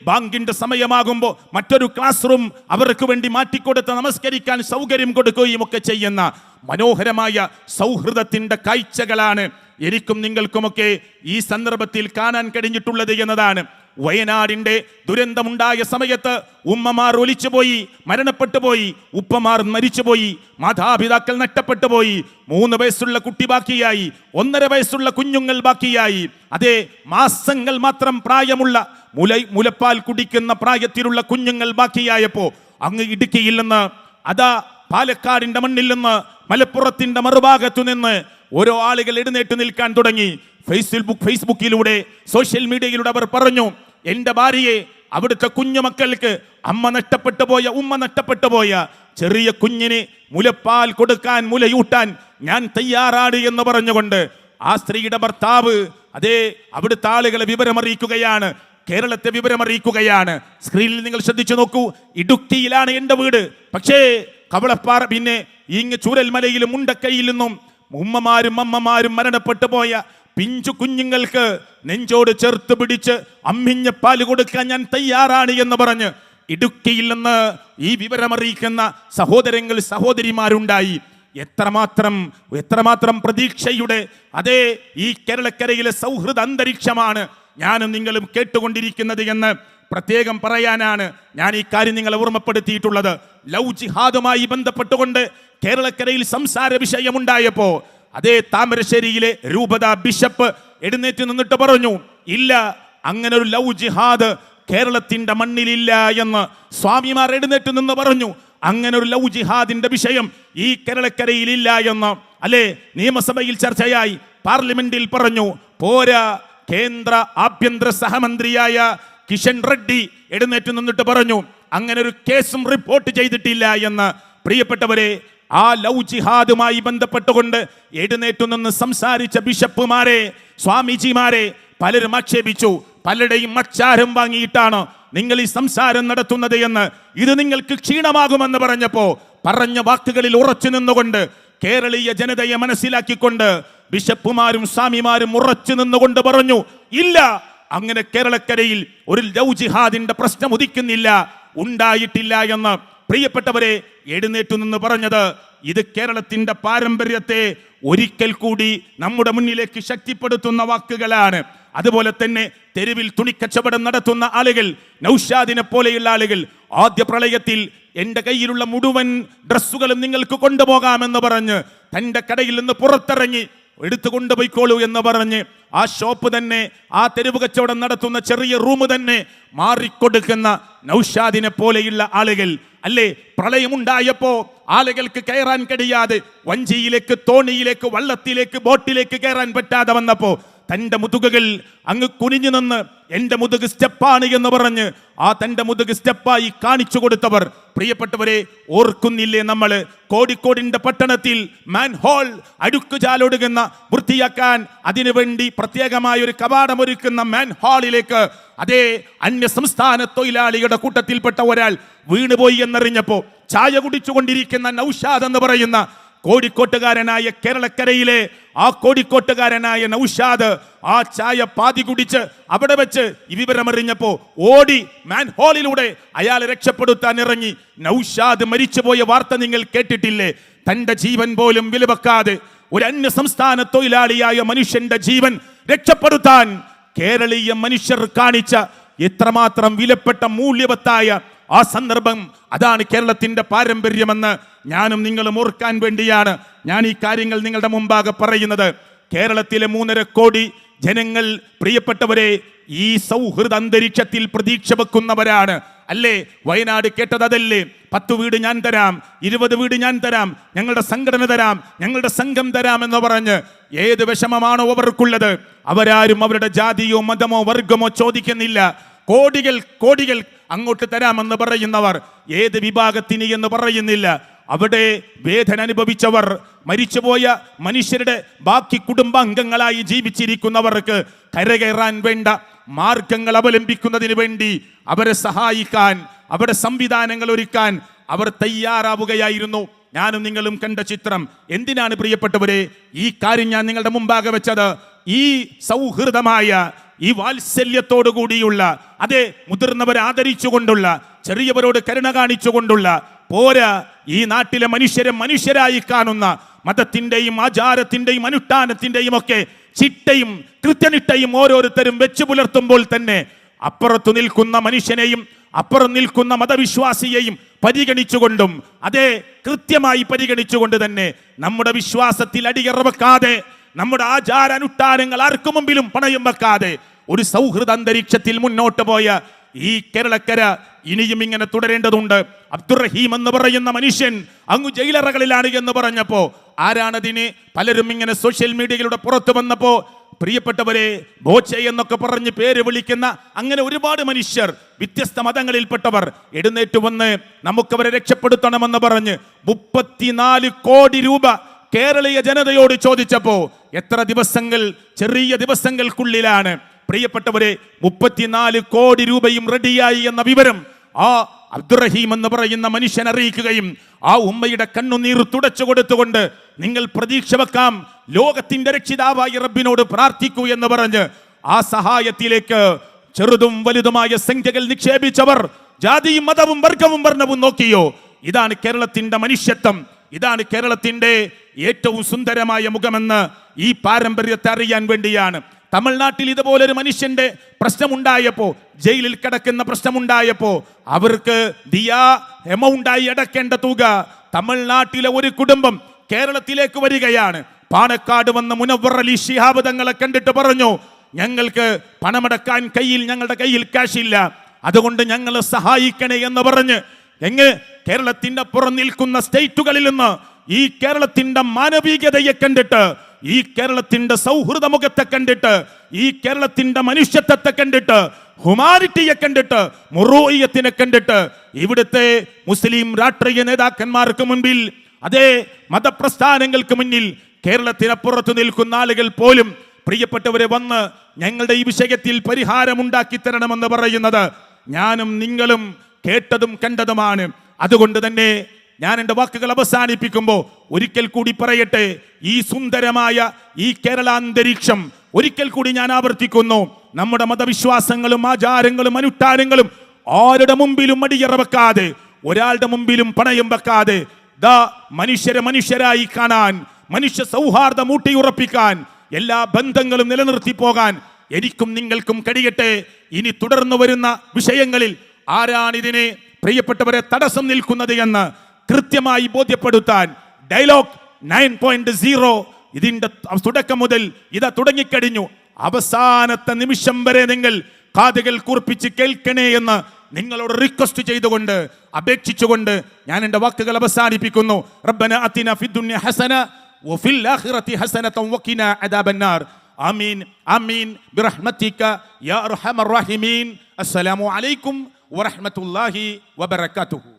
ബാങ്കിന്റെ സമയമാകുമ്പോൾ മറ്റൊരു ക്ലാസ് റൂം അവർക്ക് വേണ്ടി മാറ്റിക്കൊടുത്ത് നമസ്കരിക്കാൻ സൗകര്യം കൊടുക്കുകയും ഒക്കെ ചെയ്യുന്ന മനോഹരമായ സൗഹൃദത്തിന്റെ കാഴ്ചകളാണ് എനിക്കും നിങ്ങൾക്കുമൊക്കെ ഈ സന്ദർഭത്തിൽ കാണാൻ കഴിഞ്ഞിട്ടുള്ളത് എന്നതാണ്. വയനാടിന്റെ ദുരന്തമുണ്ടായ സമയത്ത് ഉമ്മമാർ ഒലിച്ചുപോയി, മരണപ്പെട്ടുപോയി, ഉപ്പമാർ മരിച്ചുപോയി, മാതാപിതാക്കൾ നഷ്ടപ്പെട്ടുപോയി, 3 വയസ്സുള്ള കുട്ടി ബാക്കിയായി, 1.5 വയസ്സുള്ള കുഞ്ഞുങ്ങൾ ബാക്കിയായി, മാസങ്ങൾ മാത്രം പ്രായമുള്ള മുലപ്പാൽ കുടിക്കുന്ന പ്രായത്തിലുള്ള കുഞ്ഞുങ്ങൾ ബാക്കിയായപ്പോ അങ്ങ് ഇടുക്കിയിൽ നിന്ന്, പാലക്കാടിന്റെ മണ്ണിൽ നിന്ന്, മലപ്പുറത്തിന്റെ മറുഭാഗത്തു നിന്ന് ഓരോ ആളുകൾ എഴുന്നേറ്റ് നിൽക്കാൻ തുടങ്ങി. ഫേസ്ബുക്കിലൂടെ, സോഷ്യൽ മീഡിയയിലൂടെ അവർ പറഞ്ഞു, എൻ്റെ ഭാര്യയെ, അവിടുത്തെ കുഞ്ഞുമക്കൾക്ക് ഉമ്മ നഷ്ടപ്പെട്ടു പോയ ചെറിയ കുഞ്ഞിന് മുലപ്പാൽ കൊടുക്കാൻ, മുലയൂട്ടാൻ ഞാൻ തയ്യാറാണ് എന്ന് പറഞ്ഞുകൊണ്ട് ആ സ്ത്രീയുടെ ഭർത്താവ് അവിടുത്തെ ആളുകളെ വിവരമറിയിക്കുകയാണ്, കേരളത്തെ വിവരമറിയിക്കുകയാണ്. സ്ക്രീനിൽ നിങ്ങൾ ശ്രദ്ധിച്ചു നോക്കൂ. ഇടുക്കിയിലാണ് എൻ്റെ വീട്, പക്ഷേ കവളപ്പാറ പിന്നെ ഇങ്ങ് ചൂരൽമലയിലും മുണ്ടക്കൈയിൽ നിന്നും ഉമ്മമാരും അമ്മമാരും മരണപ്പെട്ടു പോയ പിഞ്ചു കുഞ്ഞുങ്ങൾക്ക് നെഞ്ചോട് ചേർത്ത് പിടിച്ച് അമ്മിഞ്ഞ പാല് കൊടുക്കാൻ ഞാൻ തയ്യാറാണ് എന്ന് പറഞ്ഞ് ഇടുക്കിയിൽ നിന്ന് ഈ വിവരമറിയിക്കുന്ന സഹോദരങ്ങൾ, സഹോദരിമാരുണ്ടായി. എത്രമാത്രം പ്രതീക്ഷയുടെ ഈ കേരളക്കരയിലെ സൗഹൃദ അന്തരീക്ഷമാണ് ഞാനും നിങ്ങളും കേട്ടുകൊണ്ടിരിക്കുന്നത് എന്ന് പ്രത്യേകം പറയാനാണ് ഞാൻ ഈ കാര്യം നിങ്ങളെ ഓർമ്മപ്പെടുത്തിയിട്ടുള്ളത്. ലവ് ജിഹാദുമായി ബന്ധപ്പെട്ടുകൊണ്ട് കേരളക്കരയിൽ സംസാര വിഷയമുണ്ടായപ്പോ താമരശ്ശേരിയിലെ രൂപത ബിഷപ്പ് എഴുന്നേറ്റ് നിന്നിട്ട് പറഞ്ഞു, ഇല്ല, അങ്ങനെ ഒരു ലവ് ജിഹാദ് കേരളത്തിന്റെ മണ്ണിലില്ല എന്ന്. സ്വാമിമാർ എഴുന്നേറ്റ് നിന്ന് പറഞ്ഞു, അങ്ങനെ ഒരു ലവ് ജിഹാദിന്റെ വിഷയം ഈ കേരളക്കരയിലില്ല എന്ന്. നിയമസഭയിൽ ചർച്ചയായി, പാർലമെന്റിൽ പറഞ്ഞു. പോരാ, കേന്ദ്ര ആഭ്യന്തര സഹമന്ത്രിയായ കിഷൻ റെഡ്ഡി എഴുന്നേറ്റ് നിന്നിട്ട് പറഞ്ഞു, അങ്ങനെ ഒരു കേസും റിപ്പോർട്ട് ചെയ്തിട്ടില്ല എന്ന്. പ്രിയപ്പെട്ടവരെ, ആ ലവ് ജിഹാദുമായി ബന്ധപ്പെട്ടുകൊണ്ട് എഴുന്നേറ്റു നിന്ന് സംസാരിച്ച ബിഷപ്പുമാരെ, സ്വാമിജിമാരെ പലരും ആക്ഷേപിച്ചു. പലരുടെയും അച്ചാരം വാങ്ങിയിട്ടാണ് നിങ്ങൾ ഈ സംസാരം നടത്തുന്നത് എന്ന്. ഇത് നിങ്ങൾക്ക് ക്ഷീണമാകുമെന്ന് പറഞ്ഞപ്പോ പറഞ്ഞ വാക്കുകളിൽ ഉറച്ചു നിന്നുകൊണ്ട് കേരളീയ ജനതയെ മനസ്സിലാക്കിക്കൊണ്ട് ബിഷപ്പുമാരും സ്വാമിമാരും ഉറച്ചു നിന്നുകൊണ്ട് പറഞ്ഞു, ഇല്ല, അങ്ങനെ കേരളക്കരയിൽ ഒരു ലവ് ജിഹാദിന്റെ പ്രശ്നം ഉദിക്കുന്നില്ല, ഉണ്ടായിട്ടില്ല എന്ന്. പ്രിയപ്പെട്ടവരെ, എഴുന്നേറ്റു നിന്ന് പറഞ്ഞത് ഇത് കേരളത്തിന്റെ പാരമ്പര്യത്തെ ഒരിക്കൽ കൂടി നമ്മുടെ മുന്നിലേക്ക് ശക്തിപ്പെടുത്തുന്ന വാക്കുകളാണ്. അതുപോലെ തന്നെ തെരുവിൽ തുണിക്കച്ചവടം നടത്തുന്ന ആളുകൾ, നൗഷാദിനെ പോലെയുള്ള ആളുകൾ, ആദ്യ പ്രളയത്തിൽ എൻ്റെ കയ്യിലുള്ള മുഴുവൻ ഡ്രസ്സുകളും നിങ്ങൾക്ക് കൊണ്ടുപോകാമെന്ന് പറഞ്ഞ് തൻ്റെ കടയിൽ നിന്ന് പുറത്തിറങ്ങി എടുത്തു കൊണ്ടുപോയിക്കോളൂ എന്ന് പറഞ്ഞ് ആ ഷോപ്പ് തന്നെ, ആ തെരുവ് കച്ചവടം നടത്തുന്ന ചെറിയ റൂം തന്നെ മാറിക്കൊടുക്കുന്ന നൗഷാദിനെ പോലെയുള്ള ആളുകൾ അല്ലേ? പ്രളയമുണ്ടായപ്പോ ആളുകൾക്ക് കയറാൻ കഴിയാതെ വഞ്ചിയിലേക്ക്, തോണിയിലേക്ക്, വള്ളത്തിലേക്ക്, ബോട്ടിലേക്ക് കയറാൻ പറ്റാതെ വന്നപ്പോ തൻ്റെ മുതുകുകൾ അങ്ങ് കുനിഞ്ഞു നിന്ന് എൻ്റെ മുതുക് സ്റ്റെപ്പാണ് എന്ന് പറഞ്ഞ് ആ തൻ്റെ മുതുക് സ്റ്റെപ്പായി കാണിച്ചു കൊടുത്തവർ. പ്രിയപ്പെട്ടവരെ, ഓർക്കുന്നില്ലേ നമ്മൾ കോഴിക്കോടിന്റെ പട്ടണത്തിൽ മാൻഹോൾ അഴുക്കുചാലൊടുകുന്ന വൃത്തിയാക്കാൻ അതിനുവേണ്ടി പ്രത്യേകമായ ഒരു കവാടമൊരുക്കുന്ന മാൻഹോളിലേക്ക് അതേ അന്യ സംസ്ഥാന തൊഴിലാളിയുടെ കൂട്ടത്തിൽപ്പെട്ട ഒരാൾ വീണുപോയി എന്നറിഞ്ഞപ്പോ ചായ കുടിച്ചുകൊണ്ടിരിക്കുന്ന നൗഷാദ് എന്ന് പറയുന്ന കോഴിക്കോട്ടുകാരനായ, കേരളക്കരയിലെ ആ കോഴിക്കോട്ടുകാരനായ നൗഷാദ് ആ ചായ പാതി കുടിച്ച് അവിടെ വെച്ച് ഈ വിവരമറിഞ്ഞപ്പോ ഓടി മാൻഹോളിലൂടെ അയാളെ രക്ഷപ്പെടുത്താൻ ഇറങ്ങി. നൗഷാദ് മരിച്ചുപോയ വാർത്ത നിങ്ങൾ കേട്ടിട്ടില്ലേ? തന്റെ ജീവൻ പോലും വിലവെക്കാതെ ഒരു അന്യ സംസ്ഥാന തൊഴിലാളിയായ മനുഷ്യന്റെ ജീവൻ രക്ഷപ്പെടുത്താൻ കേരളീയ മനുഷ്യർ കാണിച്ച എത്രമാത്രം വിലപ്പെട്ട മൂല്യവത്തായ ആ സന്ദർഭം, അതാണ് കേരളത്തിന്റെ പാരമ്പര്യമെന്ന് ഞാനും നിങ്ങളും ഓർക്കാൻ വേണ്ടിയാണ് ഞാൻ ഈ കാര്യങ്ങൾ നിങ്ങളുടെ മുമ്പാകെ പറയുന്നത്. കേരളത്തിലെ 3.5 കോടി ജനങ്ങൾ, പ്രിയപ്പെട്ടവരെ, ഈ സൗഹൃദ അന്തരീക്ഷത്തിൽ പ്രതീക്ഷ വെക്കുന്നവരാണ് അല്ലേ? വയനാട് കേട്ടത് അതല്ലേ? 10 വീട് ഞാൻ തരാം, 20 വീട് ഞാൻ തരാം, ഞങ്ങളുടെ സംഘടന തരാം, ഞങ്ങളുടെ സംഘം തരാം എന്ന് പറഞ്ഞ് ഏത് വിഷമമാണോ അവർക്കുള്ളത് അവരാരും അവരുടെ ജാതിയോ മതമോ വർഗമോ ചോദിക്കുന്നില്ല. കോടികൾ അങ്ങോട്ട് തരാമെന്ന് പറയുന്നവർ ഏത് വിഭാഗത്തിന് എന്ന് പറയുന്നില്ല. അവിടെ വേദന അനുഭവിച്ചവർ, മരിച്ചുപോയ മനുഷ്യരുടെ ബാക്കി കുടുംബാംഗങ്ങളായി ജീവിച്ചിരിക്കുന്നവർക്ക് കരകയറാൻ വേണ്ട മാർഗങ്ങൾ അവലംബിക്കുന്നതിന് വേണ്ടി അവരെ സഹായിക്കാൻ, അവരുടെ സംവിധാനങ്ങൾ ഒരുക്കാൻ അവർ തയ്യാറാവുകയായിരുന്നു. ഞാനും നിങ്ങളും കണ്ട ചിത്രം. എന്തിനാണ് പ്രിയപ്പെട്ടവരെ ഈ കാര്യം ഞാൻ നിങ്ങളുടെ മുമ്പാകെ വെച്ചത്? ഈ സൗഹൃദമായ, ഈ വാത്സല്യത്തോടു കൂടിയുള്ള, അതെ, മുതിർന്നവരെ ആദരിച്ചുകൊണ്ടുള്ള, ചെറിയവരോട് കരുണ കാണിച്ചുകൊണ്ടുള്ള പോരാ, ഈ നാട്ടിലെ മനുഷ്യരെ മനുഷ്യരായി കാണുന്ന, മതത്തിന്റെയും ആചാരത്തിന്റെയും അനുഷ്ഠാനത്തിന്റെയും ഒക്കെ ചിട്ടയും കൃത്യനിഷ്ഠയും ഓരോരുത്തരും വെച്ചു പുലർത്തുമ്പോൾ തന്നെ അപ്പുറത്തു നിൽക്കുന്ന മനുഷ്യനെയും അപ്പുറം നിൽക്കുന്ന മതവിശ്വാസിയെയും പരിഗണിച്ചുകൊണ്ടും, അതേ, കൃത്യമായി പരിഗണിച്ചുകൊണ്ട് തന്നെ നമ്മുടെ വിശ്വാസത്തിൽ അടിയറവെക്കാതെ, നമ്മുടെ ആചാരാനുഷ്ഠാനങ്ങൾ ആർക്കു മുമ്പിലും പണയം വെക്കാതെ ഒരു സൗഹൃദ അന്തരീക്ഷത്തിൽ മുന്നോട്ട് പോയ ഈ കേരളക്കര ഇനിയും ഇങ്ങനെ തുടരേണ്ടതുണ്ട്. അബ്ദുറഹീം എന്ന് പറയുന്ന മനുഷ്യൻ അങ്ങ് ജയിലറകളിലാണ് എന്ന് പറഞ്ഞപ്പോ ആരാണതിന്? പലരും ഇങ്ങനെ സോഷ്യൽ മീഡിയയിലൂടെ പുറത്തു വന്നപ്പോ, പ്രിയപ്പെട്ടവരെ, ബോച്ചെ എന്നൊക്കെ പറഞ്ഞ് പേര് വിളിക്കുന്ന അങ്ങനെ ഒരുപാട് മനുഷ്യർ, വ്യത്യസ്ത മതങ്ങളിൽപ്പെട്ടവർ എഴുന്നേറ്റ് വന്ന് നമുക്കവരെ രക്ഷപ്പെടുത്തണമെന്ന് പറഞ്ഞ് 34 കോടി രൂപ കേരളീയ ജനതയോട് ചോദിച്ചപ്പോ എത്ര ദിവസങ്ങൾ, ചെറിയ ദിവസങ്ങൾക്കുള്ളിലാണ് പ്രിയപ്പെട്ടവരെ 34 കോടി രൂപയും റെഡിയായി എന്ന വിവരം ആ അബ്ദുറഹീം എന്ന് പറയുന്ന മനുഷ്യൻ അറിയിക്കുകയും ആ ഉമ്മയുടെ കണ്ണുനീർ തുടച്ചു കൊടുത്തുകൊണ്ട് നിങ്ങൾ പ്രതീക്ഷ വെക്കാം, ലോകത്തിന്റെ രക്ഷിതാവായ റബ്ബിനോട് പ്രാർത്ഥിക്കൂ എന്ന് പറഞ്ഞ് ആ സഹായത്തിലേക്ക് ചെറുതും വലുതുമായ സംഖ്യകൾ നിക്ഷേപിച്ചവർ ജാതിയും മതവും വർഗവും വർണ്ണവും നോക്കിയോ? ഇതാണ് കേരളത്തിന്റെ മനുഷ്യത്വം, ഇതാണ് കേരളത്തിന്റെ ഏറ്റവും സുന്ദരമായ മുഖമെന്ന് ഈ പാരമ്പര്യത്തെ അറിയാൻ വേണ്ടിയാണ്. തമിഴ്നാട്ടിൽ ഇതുപോലൊരു മനുഷ്യന്റെ പ്രശ്നമുണ്ടായപ്പോ, ജയിലിൽ കിടക്കുന്ന പ്രശ്നമുണ്ടായപ്പോ അവർക്ക് എമൗണ്ടായി അടക്കേണ്ട തുക തമിഴ്നാട്ടിലെ ഒരു കുടുംബം കേരളത്തിലേക്ക് വരികയാണ്. പാണക്കാട് വന്ന മുനവ്വർ അലി ശിഹാബ് തങ്ങളെ കണ്ടിട്ട് പറഞ്ഞു, ഞങ്ങൾക്ക് പണമടക്കാൻ ഞങ്ങളുടെ കയ്യിൽ കാശില്ല, അതുകൊണ്ട് ഞങ്ങളെ സഹായിക്കണേ എന്ന് പറഞ്ഞ് കേരളത്തിന്റെ പുറം നിൽക്കുന്ന സ്റ്റേറ്റുകളിൽ നിന്ന് ഈ കേരളത്തിന്റെ മാനവികതയെ കണ്ടിട്ട്, ഈ കേരളത്തിന്റെ സൗഹൃദ മുഖത്തെ കണ്ടിട്ട്, ഈ കേരളത്തിന്റെ മനുഷ്യത്വത്തെ കണ്ടിട്ട്, ഹ്യൂമാനിറ്റിയെ കണ്ടിട്ട്, മുറൂഇയത്തിനെ കണ്ടിട്ട് ഇവിടുത്തെ മുസ്ലിം രാഷ്ട്രീയ നേതാക്കന്മാർക്ക് മുൻപിൽ, അതേ, മതപ്രസ്ഥാനങ്ങൾക്ക് മുന്നിൽ കേരളത്തിനപ്പുറത്ത് നിൽക്കുന്ന ആളുകൾ പോലും പ്രിയപ്പെട്ടവരെ വന്ന് ഞങ്ങളുടെ ഈ വിഷയത്തിൽ പരിഹാരമുണ്ടാക്കി തരണമെന്ന് പറയുന്നത് ഞാനും നിങ്ങളും കേട്ടതും കണ്ടതുമാണ്. അതുകൊണ്ട് തന്നെ ഞാൻ എൻ്റെ വാക്കുകൾ അവസാനിപ്പിക്കുമ്പോൾ ഒരിക്കൽ കൂടി പറയട്ടെ, ഈ സുന്ദരമായ ഈ കേരള അന്തരീക്ഷം ഒരിക്കൽ കൂടി ഞാൻ ആവർത്തിക്കുന്നു. നമ്മുടെ മതവിശ്വാസങ്ങളും ആചാരങ്ങളും അനുഷ്ഠാനങ്ങളും ആരുടെ മുമ്പിലും അടിയറ വെക്കാതെ, ഒരാളുടെ മുമ്പിലും പണയം വെക്കാതെ, മനുഷ്യരെ മനുഷ്യരായി കാണാൻ, മനുഷ്യ സൗഹാർദ്ദം ഊട്ടിയുറപ്പിക്കാൻ, എല്ലാ ബന്ധങ്ങളും നിലനിർത്തി പോകാൻ എനിക്കും നിങ്ങൾക്കും കഴിയട്ടെ. ഇനി തുടർന്നു വരുന്ന വിഷയങ്ങളിൽ ആരാണിതിനെ പ്രിയപ്പെട്ടവരെ തടസ്സം നിൽക്കുന്നത് എന്ന് കൃത്യമായി ബോധ്യപ്പെടുത്താൻ ഡയലോഗ് 9.0 ഇതിന്റെ തുടക്കം മുതൽ ഇതാ തുടങ്ങിക്കഴിഞ്ഞു. അവസാനത്തെ നിമിഷം വരെ നിങ്ങൾ കാതുകൾ കൂർപ്പിച്ച് കേൾക്കണേ എന്ന് നിങ്ങളോട് റിക്വസ്റ്റ് ചെയ്തുകൊണ്ട്, അപേക്ഷിച്ചുകൊണ്ട് ഞാൻ എൻ്റെ വാക്കുകൾ അവസാനിപ്പിക്കുന്നു. റബ്ബന അത്തിന ഫിദ്ദുനിയ ഹസന വഫിൽ ആഖിറതി ഹസനതൻ വഖിനാ അദാബന്നാർ. ആമീൻ ആമീൻ ബിറഹ്മതിക യാ അർഹമർ റഹീമീൻ. അസ്സലാമു അലൈക്കും വറഹ്മത്തുള്ളാഹി വബറകാതുഹു.